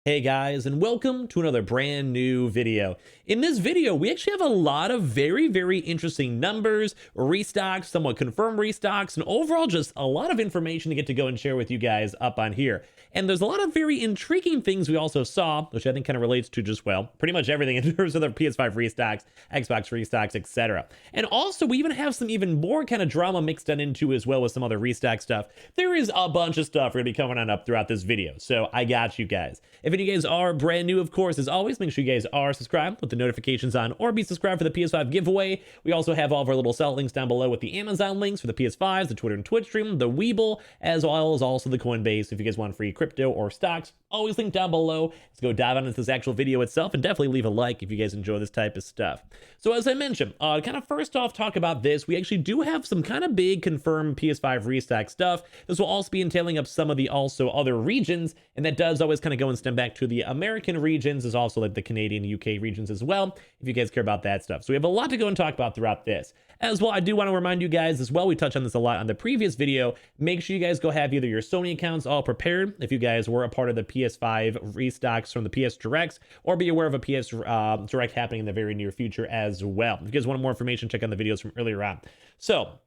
Hey guys, and welcome to another brand new video. In this video, we actually have a lot of very interesting numbers, restocks, somewhat confirmed restocks, and overall just a lot of information to get to go and share with you guys up on here. And there's a lot of very intriguing things we also saw, which I think kind of relates to just, well, pretty much everything in terms of the PS5 restocks, Xbox restocks, etc. And also, we even have some even more kind of drama mixed on into as well with some other restock stuff. There is a bunch of stuff we're going to be coming on up throughout this video, so I got you guys. If any of you guys are brand new, of course, as always, make sure you guys are subscribed with the notifications on or be subscribed for the PS5 giveaway. We also have all of our little sell links down below with the Amazon links for the PS5s, the Twitter and Twitch stream, the Weeble, as well as also the Coinbase if you guys want free crypto or stocks. Always linked down below. Let's go dive on into this actual video itself and definitely leave a like if you guys enjoy this type of stuff. So as I mentioned, kind of first off talk about this, we actually do have some kind of big confirmed PS5 restock stuff. This will also be entailing up some of the also other regions, and that does always kind of go and stem back to the American regions, as also like the Canadian, UK regions as well, if you guys care about that stuff. So we have a lot to go and talk about throughout this. As well, I do want to remind you guys as well, we touched on this a lot on the previous video, make sure you guys go have either your Sony accounts all prepared if you guys were a part of the PS5 restocks from the PS Directs, or be aware of a PS Direct happening in the very near future as well. If you guys want more information, check out the videos from earlier on. So,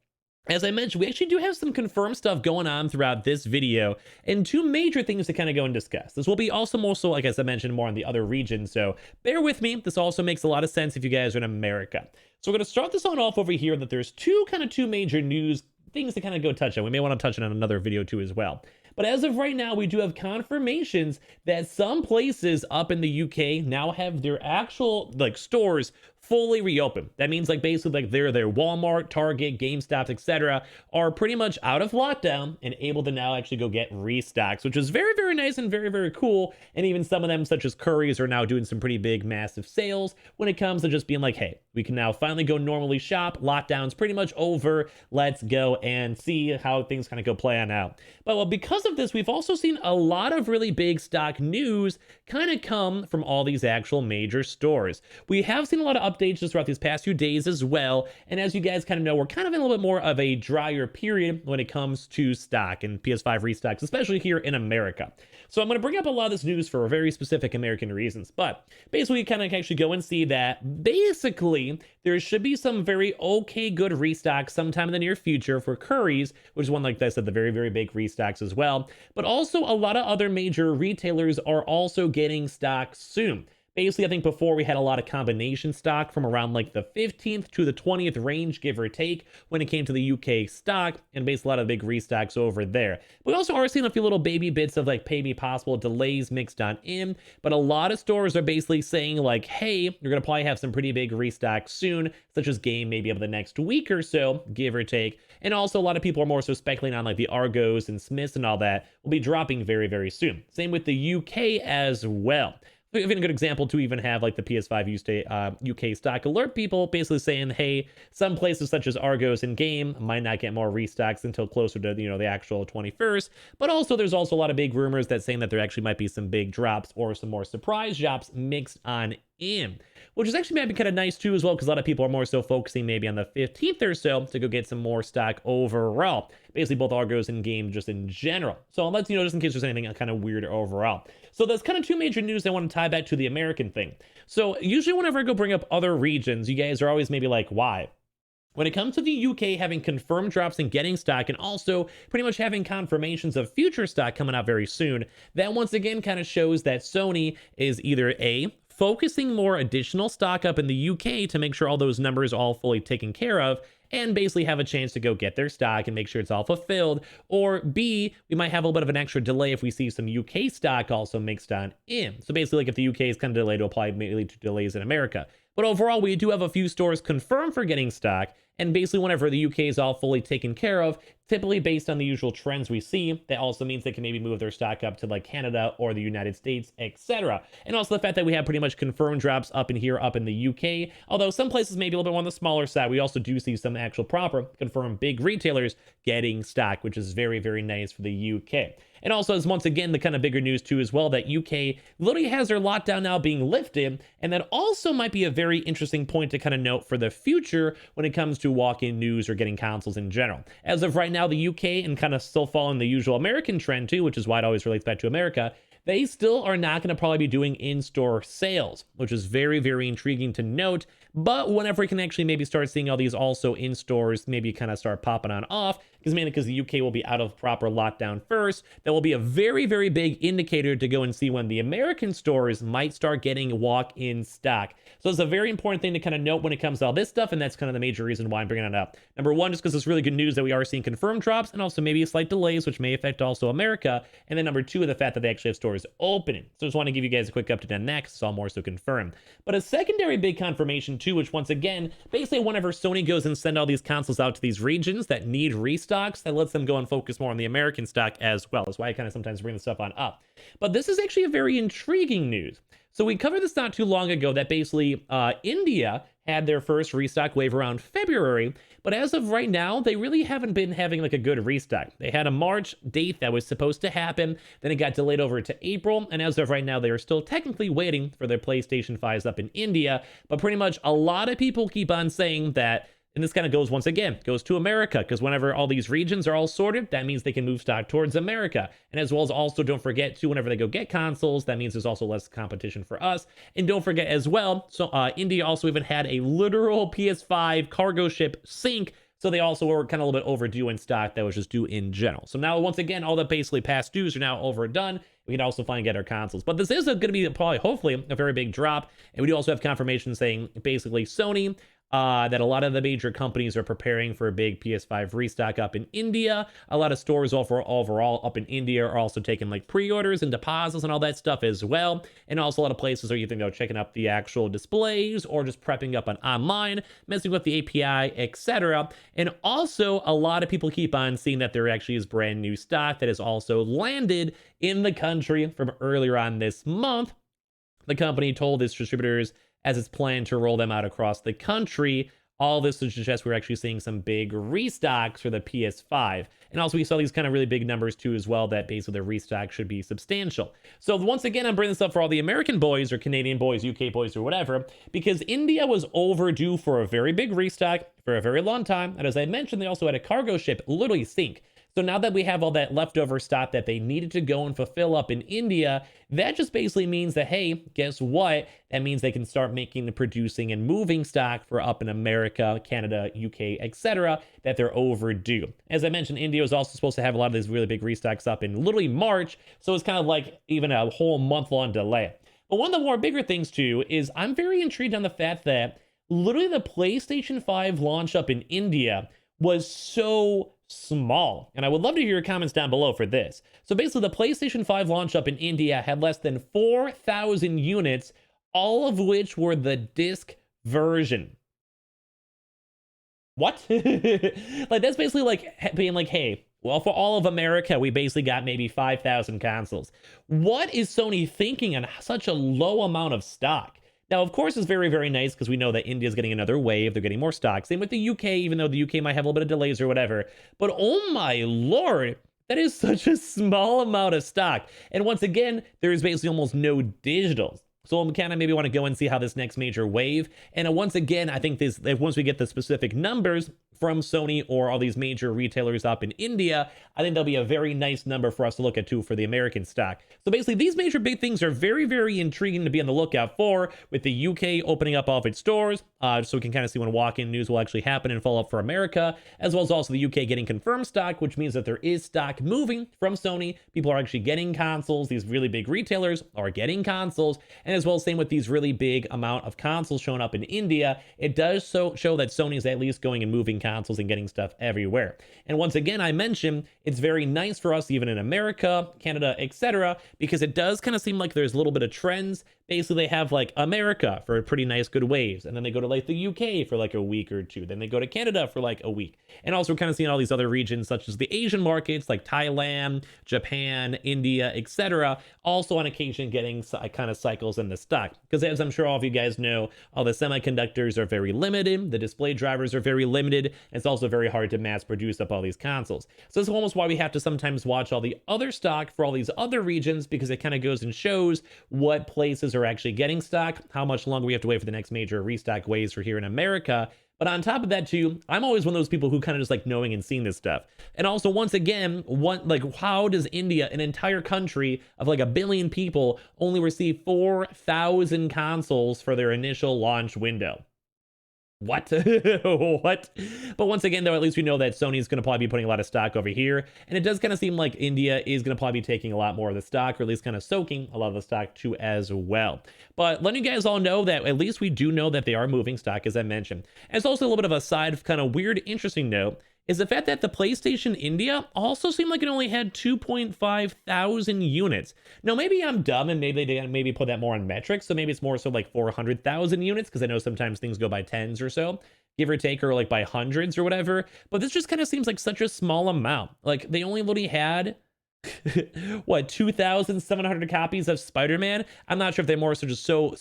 as I mentioned, we actually do have some confirmed stuff going on throughout this video, and two major things to kind of go and discuss. This will be also like as I mentioned, more on the other regions, so bear with me. This also makes a lot of sense if you guys are in America. So we're going to start this on off over here that there's two major news things to kind of go touch on. We may want to touch on another video too as well. But as of right now, we do have confirmations that some places up in the UK now have their actual stores fully reopened. That means basically their Walmart, Target, GameStop, etc. are pretty much out of lockdown and able to now actually go get restocks, which is very nice and very cool. And even some of them, such as Curry's, are now doing some pretty big massive sales when it comes to just being like, hey, we can now finally go normally shop. Lockdown's pretty much over. Let's go and see how things kind of go play on out. But well, because of this, we've also seen a lot of really big stock news kind of come from all these actual major stores. We have seen a lot of updates just throughout these past few days as well, and as you guys kind of know, we're kind of in a little bit more of a drier period when it comes to stock and PS5 restocks, especially here in America. So I'm going to bring up a lot of this news for very specific American reasons, but basically kind of actually go and see that basically there should be some very good restocks sometime in the near future for Curry's, which is one, like I said, the very big restocks as well. But also a lot of other major retailers are also getting stock soon. Basically, I think before we had a lot of combination stock from around the 15th to the 20th range, give or take, when it came to the UK stock, and basically a lot of big restocks over there. But we also are seeing a few little baby bits of maybe possible delays mixed on in, but a lot of stores are basically saying hey, you're going to probably have some pretty big restocks soon, such as Game maybe over the next week or so, give or take. And also a lot of people are more so speculating on the Argos and Smiths and all that will be dropping very soon. Same with the UK as well. Even a good example to even have the PS5 UK stock alert people basically saying, hey, some places such as Argos and Game might not get more restocks until closer to the actual 21st. But also there's also a lot of big rumors that saying that there actually might be some big drops or some more surprise drops mixed on in, which is actually maybe kind of nice too as well, because a lot of people are more so focusing maybe on the 15th or so to go get some more stock overall, basically both Argos and Game just in general. So let's just in case there's anything kind of weird overall. So that's kind of two major news I want to tie back to the American thing. So usually whenever I go bring up other regions, you guys are always maybe like, why? When it comes to the UK having confirmed drops and getting stock, and also pretty much having confirmations of future stock coming out very soon, that once again kind of shows that Sony is either A, focusing more additional stock up in the UK to make sure all those numbers are all fully taken care of, and basically have a chance to go get their stock and make sure it's all fulfilled, or B, we might have a little bit of an extra delay if we see some UK stock also mixed on in. So basically if the UK is kind of delayed, it'll probably mainly to delays in America. But overall, we do have a few stores confirmed for getting stock, and basically whenever the UK is all fully taken care of, typically based on the usual trends we see, that also means they can maybe move their stock up to Canada or the United States, etc. And also the fact that we have pretty much confirmed drops up in here, up in the UK, although some places maybe a little bit on the smaller side, we also do see some actual proper confirmed big retailers getting stock, which is very nice for the UK. And also, as once again, the kind of bigger news too as well, that UK literally has their lockdown now being lifted, and that also might be a very interesting point to kind of note for the future when it comes to walk-in news or getting consoles in general. As of right now, the UK, and kind of still following the usual American trend too, which is why it always relates back to America, they still are not going to probably be doing in-store sales, which is very, very intriguing to note. But whenever we can actually maybe start seeing all these also in stores, maybe kind of start popping on off, because mainly because the UK will be out of proper lockdown first, that will be a very, very big indicator to go and see when the American stores might start getting walk-in stock. So it's a very important thing to kind of note when it comes to all this stuff, and that's kind of the major reason why I'm bringing it up. Number one, just because it's really good news that we are seeing confirmed drops, and also maybe slight delays, which may affect also America. And then number two, the fact that they actually have stores opening. So I just want to give you guys a quick update on that, because it's all more so confirmed. But a secondary big confirmation too, which once again, basically whenever Sony goes and send all these consoles out to these regions that need restocks, that lets them go and focus more on the American stock as well. That's why I kind of sometimes bring this stuff on up. But this is actually a very intriguing news. So we covered this not too long ago that basically India had their first restock wave around February, but as of right now, they really haven't been having like a good restock. They had a March date that was supposed to happen, then it got delayed over to April, and as of right now, they are still technically waiting for their PlayStation 5s up in India, but pretty much a lot of people keep on saying that. And this kind of goes, once again, goes to America, because whenever all these regions are all sorted, that means they can move stock towards America. And as well as also, don't forget, too, whenever they go get consoles, that means there's also less competition for us. And don't forget as well, so India also even had a literal PS5 cargo ship sink, so they also were kind of a little bit overdue in stock that was just due in general. So now, once again, all the basically past dues are now overdone. We can also finally get our consoles. But this is going to be probably, hopefully, a very big drop. And we do also have confirmation saying, basically, Sony, that a lot of the major companies are preparing for a big PS5 restock up in India. A lot of stores overall up in India are also taking like pre-orders and deposits and all that stuff as well. And also a lot of places are either checking up the actual displays or just prepping up on online, messing with the API, etc. And also a lot of people keep on seeing that there actually is brand new stock that has also landed in the country from earlier on this month. The company told its distributors as it's planned to roll them out across the country. All this would suggest we're actually seeing some big restocks for the PS5. And also we saw these kind of really big numbers too as well, that basically the restock should be substantial. So once again, I'm bringing this up for all the American boys or Canadian boys, UK boys or whatever, because India was overdue for a very big restock for a very long time. And as I mentioned, they also had a cargo ship literally sink. So now that we have all that leftover stock that they needed to go and fulfill up in India, that just basically means that, hey, guess what? That means they can start making, producing, and moving stock for up in America, Canada, UK, etc., that they're overdue. As I mentioned, India was also supposed to have a lot of these really big restocks up in literally March, so it's kind of like even a whole month-long delay. But one of the more bigger things, too, is I'm very intrigued on the fact that literally the PlayStation 5 launch up in India was so small. And I would love to hear your comments down below for this. So basically the PlayStation 5 launch up in India had less than 4,000 units, all of which were the disc version. What? Like that's basically like being like, hey, well, for all of America, we basically got maybe 5,000 consoles. What is Sony thinking on such a low amount of stock? Now, of course, it's very, very nice because we know that India's getting another wave. They're getting more stock. Same with the UK, even though the UK might have a little bit of delays or whatever. But oh my lord, that is such a small amount of stock. And once again, there is basically almost no digitals. So I'm kind of maybe want to go and see how this next major wave. And once again, I think this, once we get the specific numbers from Sony or all these major retailers up in India, I think that'll be a very nice number for us to look at too for the American stock. So basically these major big things are very, very intriguing to be on the lookout for, with the UK opening up all of its stores, so we can kind of see when walk-in news will actually happen and follow up for America, as well as also the UK getting confirmed stock, which means that there is stock moving from Sony. People are actually getting consoles. These really big retailers are getting consoles, and as well, same with these really big amount of consoles showing up in India. It does show that Sony is at least going and moving consoles and getting stuff everywhere. And once again, I mentioned it's very nice for us, even in America, Canada, etc., because it does kind of seem like there's a little bit of trends. Basically, they have like America for pretty nice good waves, and then they go to like the UK for like a week or two, then they go to Canada for like a week. And also we're kind of seeing all these other regions such as the Asian markets like Thailand, Japan, India, etc., also on occasion getting kind of cycles in the stock, because as I'm sure all of you guys know, all the semiconductors are very limited, the display drivers are very limited, and it's also very hard to mass produce up all these consoles. So this is almost why we have to sometimes watch all the other stock for all these other regions, because it kind of goes and shows what places are actually getting stock, how much longer we have to wait for the next major restock waves for here in America. But on top of that too, I'm always one of those people who kind of just like knowing and seeing this stuff. And also, once again, like how does India, an entire country of like 1 billion people, only receive 4,000 consoles for their initial launch window? What? What? But once again, though, at least we know that Sony's going to probably be putting a lot of stock over here. And it does kind of seem like India is going to probably be taking a lot more of the stock, or at least kind of soaking a lot of the stock too as well. But letting you guys all know that at least we do know that they are moving stock, as I mentioned. And it's also a little bit of a side kind of weird, interesting note is the fact that the PlayStation India also seemed like it only had 2.5 thousand units. Now, maybe I'm dumb and maybe they didn't maybe put that more on metrics, so maybe it's more so like 400,000 units, because I know sometimes things go by tens or so, give or take, or like by hundreds or whatever. But this just kind of seems like such a small amount. Like they only had what, 2,700 copies of Spider-Man? I'm not sure if they're more so just so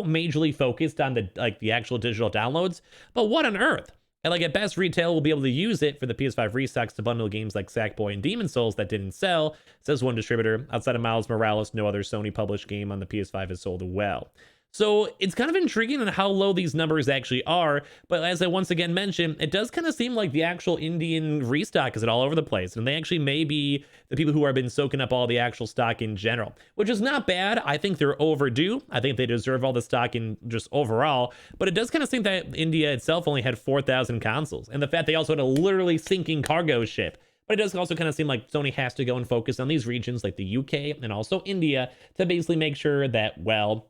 majorly focused on the actual digital downloads, but what on earth? And like at best, retail will be able to use it for the PS5 Restocks to bundle games like Sackboy and Demon Souls that didn't sell, says one distributor. Outside of Miles Morales, no other Sony published game on the PS5 has sold well. So it's kind of intriguing on how low these numbers actually are. But as I once again mentioned, it does kind of seem like the actual Indian restock is all over the place. And they actually may be the people who have been soaking up all the actual stock in general, which is not bad. I think they're overdue. I think they deserve all the stock in just overall. But it does kind of seem that India itself only had 4,000 consoles. And the fact they also had a literally sinking cargo ship. But it does also kind of seem like Sony has to go and focus on these regions like the UK and also India to basically make sure that, well,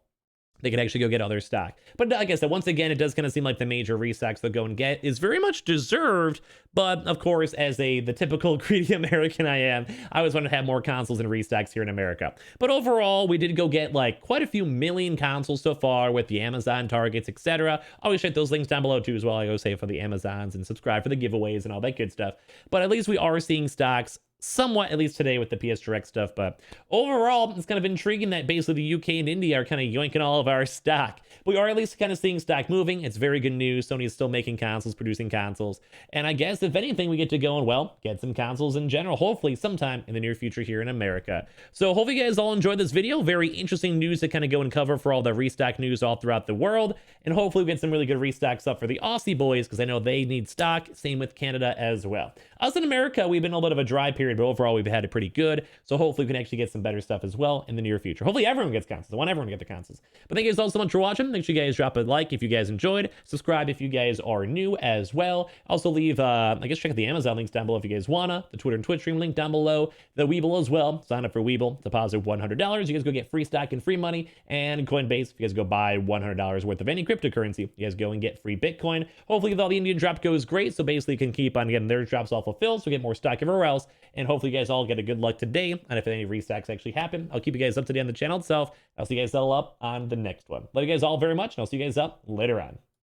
they could actually go get other stock. But like I said, once again, it does kind of seem like the major restocks they'll go and get is very much deserved. But of course, as the typical greedy American I am, I always want to have more consoles and restocks here in America. But overall, we did go get like quite a few million consoles so far with the Amazon targets, etc. Always check those links down below too as well. I go say for the Amazons and subscribe for the giveaways and all that good stuff. But at least we are seeing stocks somewhat, at least today with the PS Direct stuff. But overall, it's kind of intriguing that basically the UK and India are kind of yoinking all of our stock. We are at least kind of seeing stock moving. It's very good news. Sony is still making consoles, producing consoles. And I guess if anything, we get to go and, well, get some consoles in general, hopefully sometime in the near future here in America. So hopefully you guys all enjoyed this video. Very interesting news to kind of go and cover for all the restock news all throughout the world. And hopefully we get some really good restocks up for the Aussie boys, because I know they need stock. Same with Canada as well. Us in America, we've been a little bit of a dry period, but overall we've had it pretty good. So hopefully we can actually get some better stuff as well in the near future. Hopefully everyone gets consoles. I want everyone to get the consoles. But thank you guys all so much for watching. Make sure you guys drop a like if you guys enjoyed. Subscribe if you guys are new as well. Also leave, I guess check out the Amazon links down below if you guys wanna. The Twitter and Twitch stream link down below. The Weeble as well. Sign up for Weeble. Deposit $100. You guys go get free stock and free money. And Coinbase, if you guys go buy $100 worth of any cryptocurrency, you guys go and get free Bitcoin. Hopefully all the Indian drop goes great. So basically you can keep on getting their drops all fulfilled. So get more stock everywhere else. And hopefully you guys all get a good luck today. And if any restocks actually happen, I'll keep you guys up to date on the channel itself. I'll see you guys all up on the next one. Love you guys all very much, and I'll see you guys up later on.